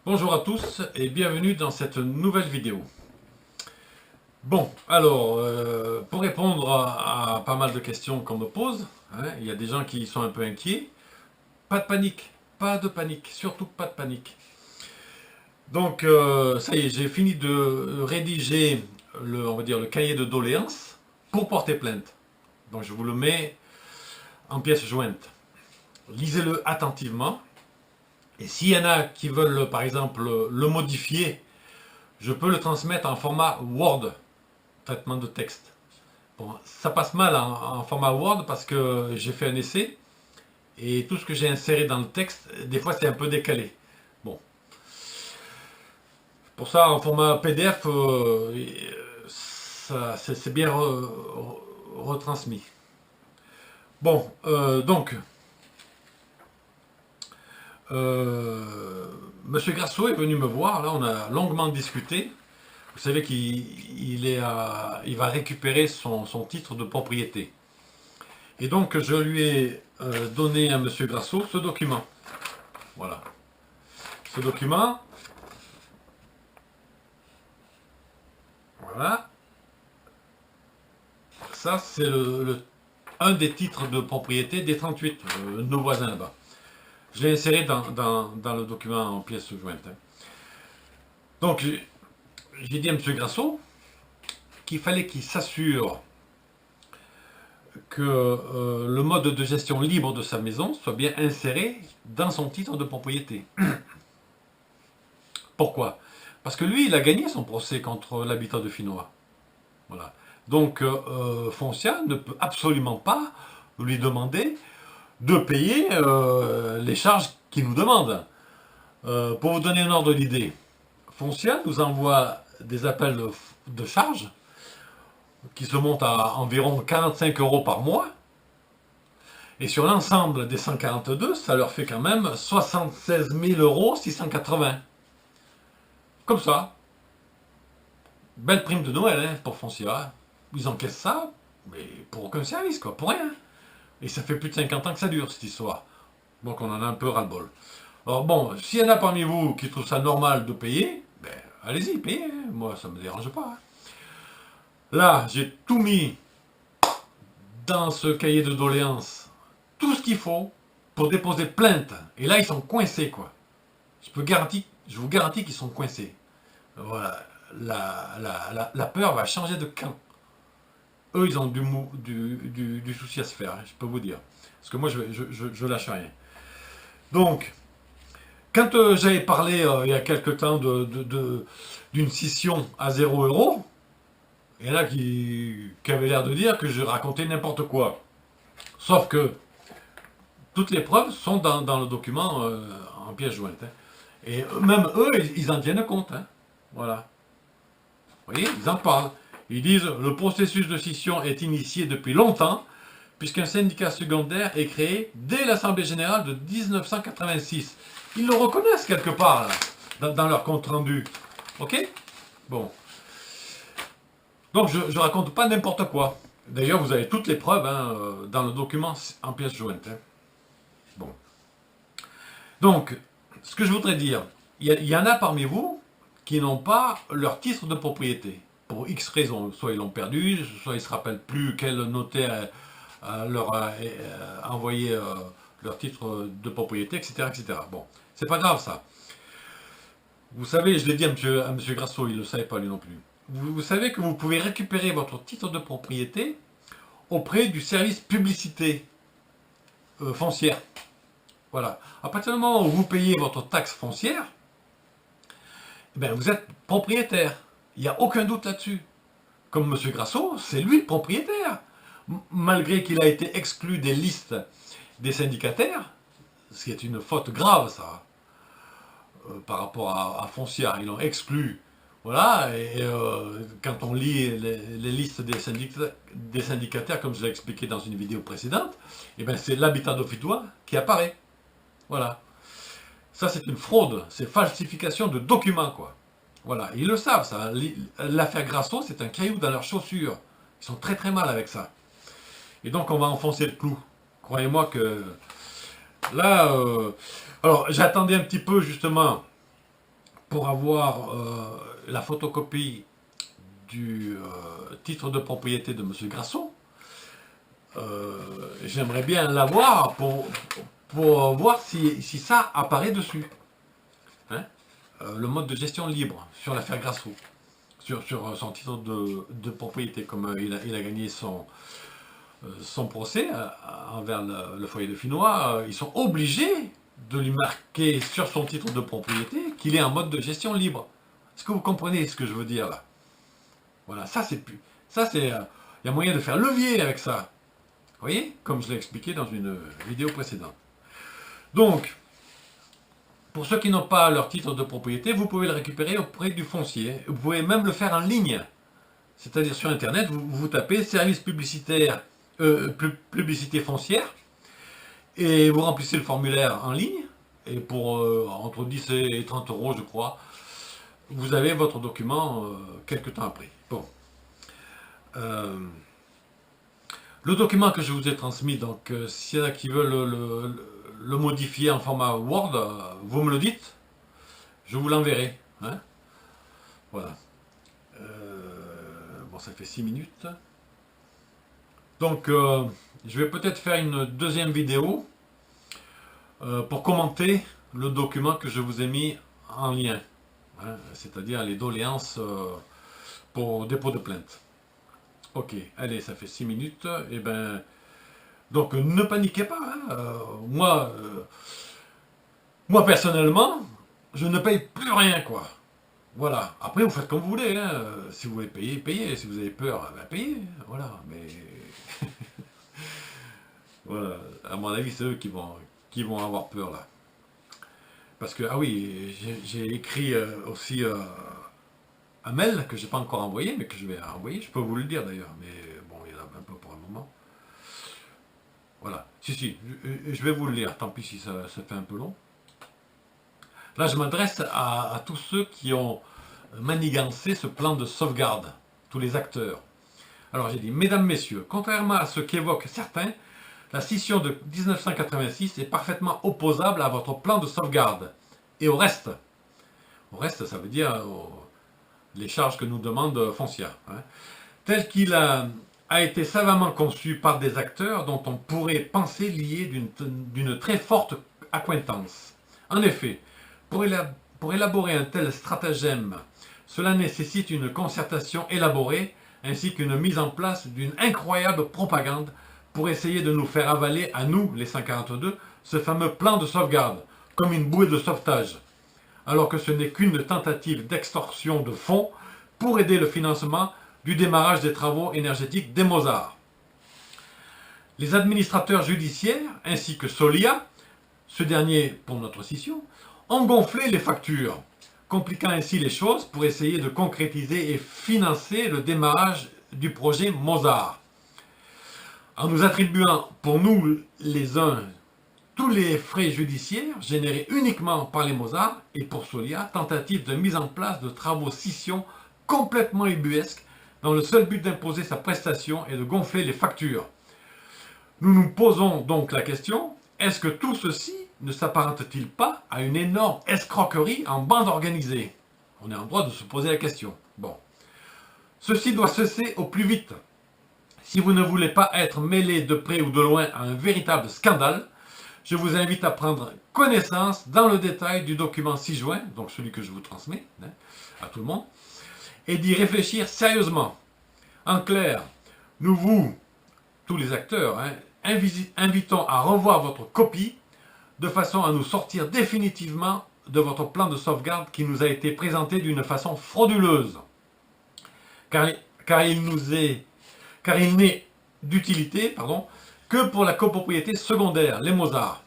Bonjour à tous et bienvenue dans cette nouvelle vidéo. Bon, alors, pour répondre à pas mal de questions qu'on me pose, il y a des gens qui sont un peu inquiets. Pas de panique, pas de panique, surtout pas de panique. Donc, ça y est, j'ai fini de rédiger on va dire, le cahier de doléances pour porter plainte. Donc, je vous le mets en pièces jointes. Lisez-le attentivement. Et s'il y en a qui veulent, par exemple, le modifier, je peux le transmettre en format Word, traitement de texte. Bon, ça passe mal en format Word parce que j'ai fait un essai et tout ce que j'ai inséré dans le texte, des fois c'est un peu décalé. Bon, pour ça en format PDF, c'est bien retransmis. Bon, donc, Monsieur Grasso est venu me voir, là on a longuement discuté. Vous savez il va récupérer son titre de propriété. Et donc, je lui ai donné à Monsieur Grasso ce document. Voilà. Ce document, voilà. Ça, c'est un des titres de propriété des 38, nos voisins là-bas. Je l'ai inséré dans le document en pièces jointes. Donc, j'ai dit à Monsieur Grasso qu'il fallait qu'il s'assure que le mode de gestion libre de sa maison soit bien inséré dans son titre de propriété. Pourquoi? Parce que lui, il a gagné son procès contre l'habitat de Finois. Voilà. Donc, Foncia ne peut absolument pas lui demander de payer les charges qu'il nous demande. Pour vous donner un ordre d'idée, Foncia nous envoie des appels de charges qui se montent à environ 45 euros par mois. Et sur l'ensemble des 142, ça leur fait quand même 76 000 euros 680. Comme ça. Belle prime de Noël pour Foncia. Ils encaissent ça, mais pour aucun service, quoi, pour rien. Et ça fait plus de 50 ans que ça dure, cette histoire. Donc on en a un peu ras-le-bol. Alors bon, s'il y en a parmi vous qui trouvent ça normal de payer, ben allez-y, payez. Moi, ça me dérange pas. Là, j'ai tout mis dans ce cahier de doléances, tout ce qu'il faut pour déposer plainte. Et là, ils sont coincés, quoi. Je vous garantis qu'ils sont coincés. Voilà. La peur va changer de camp. Eux, ils ont du souci à se faire, je peux vous dire. Parce que moi, je lâche rien. Donc, quand j'avais parlé il y a quelque temps d'une scission à 0 euros, il y en a qui avaient l'air de dire que je racontais n'importe quoi. Sauf que toutes les preuves sont dans le document en pièce jointe. Et même eux, ils en tiennent compte. Voilà. Vous voyez, ils en parlent. Ils disent le processus de scission est initié depuis longtemps, puisqu'un syndicat secondaire est créé dès l'Assemblée générale de 1986. Ils le reconnaissent quelque part, là, dans leur compte rendu. Ok? Bon. Donc je raconte pas n'importe quoi. D'ailleurs, vous avez toutes les preuves dans le document en pièces jointes. Bon. Donc, ce que je voudrais dire, il y en a parmi vous qui n'ont pas leur titre de propriété. Pour X raisons. Soit ils l'ont perdu, soit ils ne se rappellent plus quel notaire leur a envoyé leur titre de propriété, etc. etc. Bon, c'est pas grave ça. Vous savez, je l'ai dit à monsieur Grasso, il ne le savait pas lui non plus. Vous savez que vous pouvez récupérer votre titre de propriété auprès du service publicité foncière. Voilà. À partir du moment où vous payez votre taxe foncière, eh bien, vous êtes propriétaire. Il n'y a aucun doute là-dessus. Comme monsieur Grasso, c'est lui le propriétaire. Malgré qu'il a été exclu des listes des syndicataires, ce qui est une faute grave, ça, par rapport à Foncia. Ils l'ont exclu. Voilà, et quand on lit les listes des syndicataires, comme je l'ai expliqué dans une vidéo précédente, eh ben c'est l'habitat d'Offidois qui apparaît. Voilà. Ça, c'est une fraude, c'est falsification de documents, quoi. Voilà, ils le savent, ça. L'affaire Grasso, c'est un caillou dans leurs chaussures. Ils sont très très mal avec ça. Et donc, on va enfoncer le clou. Croyez-moi que là, alors j'attendais un petit peu justement pour avoir la photocopie du titre de propriété de M. Grasso. J'aimerais bien l'avoir pour voir si ça apparaît dessus. Hein, le mode de gestion libre sur l'affaire Grasso, sur son titre de propriété, comme il a gagné son procès envers le foyer de Finois. Ils sont obligés de lui marquer sur son titre de propriété qu'il est en mode de gestion libre. Est-ce que vous comprenez ce que je veux dire là? Voilà, ça c'est plus. Ça c'est. Il y a moyen de faire levier avec ça. Vous voyez? Comme je l'ai expliqué dans une vidéo précédente. Donc, pour ceux qui n'ont pas leur titre de propriété, vous pouvez le récupérer auprès du foncier. Vous pouvez même le faire en ligne. C'est-à-dire sur Internet, vous tapez service publicitaire, publicité foncière, et vous remplissez le formulaire en ligne, et pour entre 10 et 30 euros, je crois, vous avez votre document quelques temps après. Bon. Le document que je vous ai transmis, donc s'il y en a qui veulent le modifier en format Word, vous me le dites, je vous l'enverrai. Hein, voilà. Bon, ça fait 6 minutes. Donc, je vais peut-être faire une deuxième vidéo pour commenter le document que je vous ai mis en lien, hein, c'est-à-dire les doléances pour dépôt de plainte. Ok, allez, ça fait 6 minutes. Et ben, donc ne paniquez pas. Hein, moi personnellement, je ne paye plus rien, quoi. Voilà. Après, vous faites comme vous voulez. Hein. Si vous voulez payer, payez. Si vous avez peur, ben payez. Voilà. Mais voilà. À mon avis, c'est eux qui vont avoir peur là. Parce que, ah oui, j'ai écrit aussi un mail que je n'ai pas encore envoyé, mais que je vais envoyer. Je peux vous le dire d'ailleurs, mais bon, il y en a un peu pour un moment. Voilà. Si, je vais vous le lire. Tant pis si ça fait un peu long. Là, je m'adresse à tous ceux qui ont manigancé ce plan de sauvegarde, tous les acteurs. Alors j'ai dit, mesdames, messieurs, contrairement à ce qu'évoquent certains, la scission de 1986 est parfaitement opposable à votre plan de sauvegarde. Et au reste. Au reste, ça veut dire les charges que nous demande Foncia. Hein, tel qu'il a été savamment conçu par des acteurs dont on pourrait penser liés d'une très forte accointance. En effet, pour élaborer un tel stratagème, cela nécessite une concertation élaborée ainsi qu'une mise en place d'une incroyable propagande pour essayer de nous faire avaler à nous, les 142, ce fameux plan de sauvegarde, comme une bouée de sauvetage, alors que ce n'est qu'une tentative d'extorsion de fonds pour aider le financement du démarrage des travaux énergétiques des Mozart. Les administrateurs judiciaires, ainsi que Solia, ce dernier pour notre scission, ont gonflé les factures, compliquant ainsi les choses pour essayer de concrétiser et financer le démarrage du projet Mozart. En nous attribuant pour nous les uns tous les frais judiciaires générés uniquement par les Mozart et pour Solia, tentative de mise en place de travaux scission complètement ubuesques dans le seul but d'imposer sa prestation et de gonfler les factures. Nous nous posons donc la question, est-ce que tout ceci ne s'apparente-t-il pas à une énorme escroquerie en bande organisée? On est en droit de se poser la question. Bon. Ceci doit cesser au plus vite. Si vous ne voulez pas être mêlé de près ou de loin à un véritable scandale, je vous invite à prendre connaissance dans le détail du document ci-joint, donc celui que je vous transmets hein, à tout le monde, et d'y réfléchir sérieusement. En clair, nous tous les acteurs, hein, invitons à revoir votre copie de façon à nous sortir définitivement de votre plan de sauvegarde qui nous a été présenté d'une façon frauduleuse. Car il n'est d'utilité que pour la copropriété secondaire, les Mozart.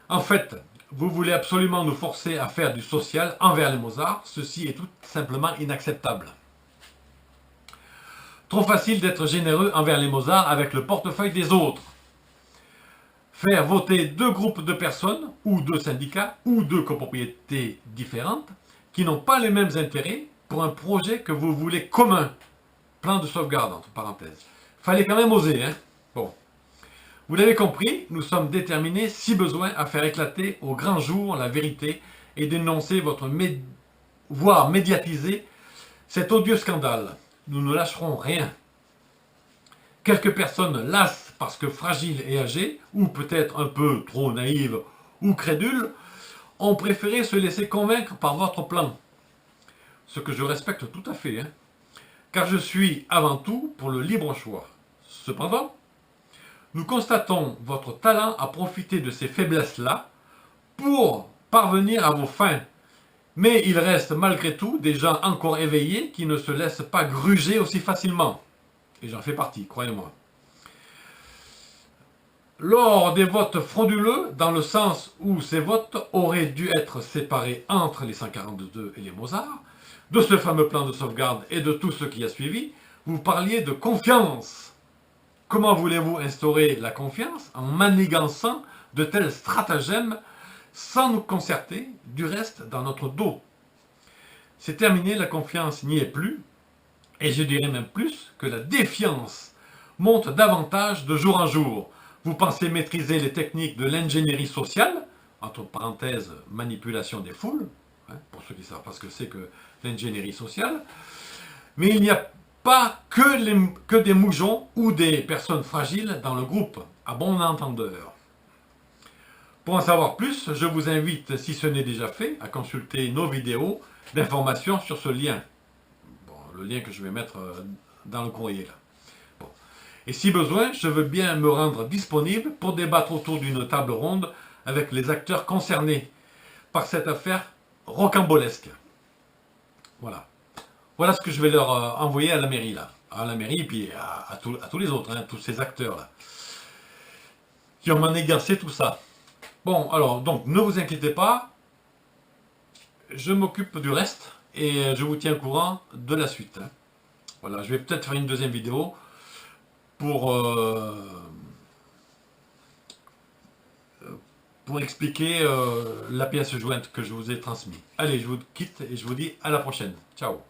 En fait, vous voulez absolument nous forcer à faire du social envers les Mozart, ceci est tout simplement inacceptable. Trop facile d'être généreux envers les Mozart avec le portefeuille des autres. Faire voter 2 groupes de personnes, ou 2 syndicats, ou 2 copropriétés différentes, qui n'ont pas les mêmes intérêts pour un projet que vous voulez commun. Plan de sauvegarde, entre parenthèses. Fallait quand même oser, hein. Bon. Vous l'avez compris, nous sommes déterminés, si besoin, à faire éclater au grand jour la vérité et dénoncer votre voire médiatiser cet odieux scandale. Nous ne lâcherons rien. Quelques personnes lasses parce que fragiles et âgées, ou peut-être un peu trop naïves ou crédules, ont préféré se laisser convaincre par votre plan. Ce que je respecte tout à fait, hein, car je suis avant tout pour le libre choix. Cependant, nous constatons votre talent à profiter de ces faiblesses-là pour parvenir à vos fins. Mais il reste malgré tout des gens encore éveillés qui ne se laissent pas gruger aussi facilement. Et j'en fais partie, croyez-moi. Lors des votes frauduleux, dans le sens où ces votes auraient dû être séparés entre les 142 et les Mozart, de ce fameux plan de sauvegarde et de tout ce qui a suivi, vous parliez de confiance. Comment voulez-vous instaurer la confiance en manigançant de tels stratagèmes sans nous concerter, du reste dans notre dos? C'est terminé, la confiance n'y est plus, et je dirais même plus que la défiance monte davantage de jour en jour. Vous pensez maîtriser les techniques de l'ingénierie sociale, entre parenthèses, manipulation des foules, hein, pour ceux qui ne savent pas ce que c'est que l'ingénierie sociale, mais il n'y a pas que des moujons ou des personnes fragiles dans le groupe, à bon entendeur. Pour en savoir plus, je vous invite, si ce n'est déjà fait, à consulter nos vidéos d'information sur ce lien. Bon, le lien que je vais mettre dans le courrier là. Bon. Et si besoin, je veux bien me rendre disponible pour débattre autour d'une table ronde avec les acteurs concernés par cette affaire rocambolesque. Voilà. Voilà ce que je vais leur envoyer à la mairie là. À la mairie et puis à tous les autres, hein, tous ces acteurs là. Qui ont manigancé tout ça. Bon, alors, donc, ne vous inquiétez pas. Je m'occupe du reste et je vous tiens au courant de la suite. Hein. Voilà, je vais peut-être faire une deuxième vidéo pour expliquer la pièce jointe que je vous ai transmise. Allez, je vous quitte et je vous dis à la prochaine. Ciao.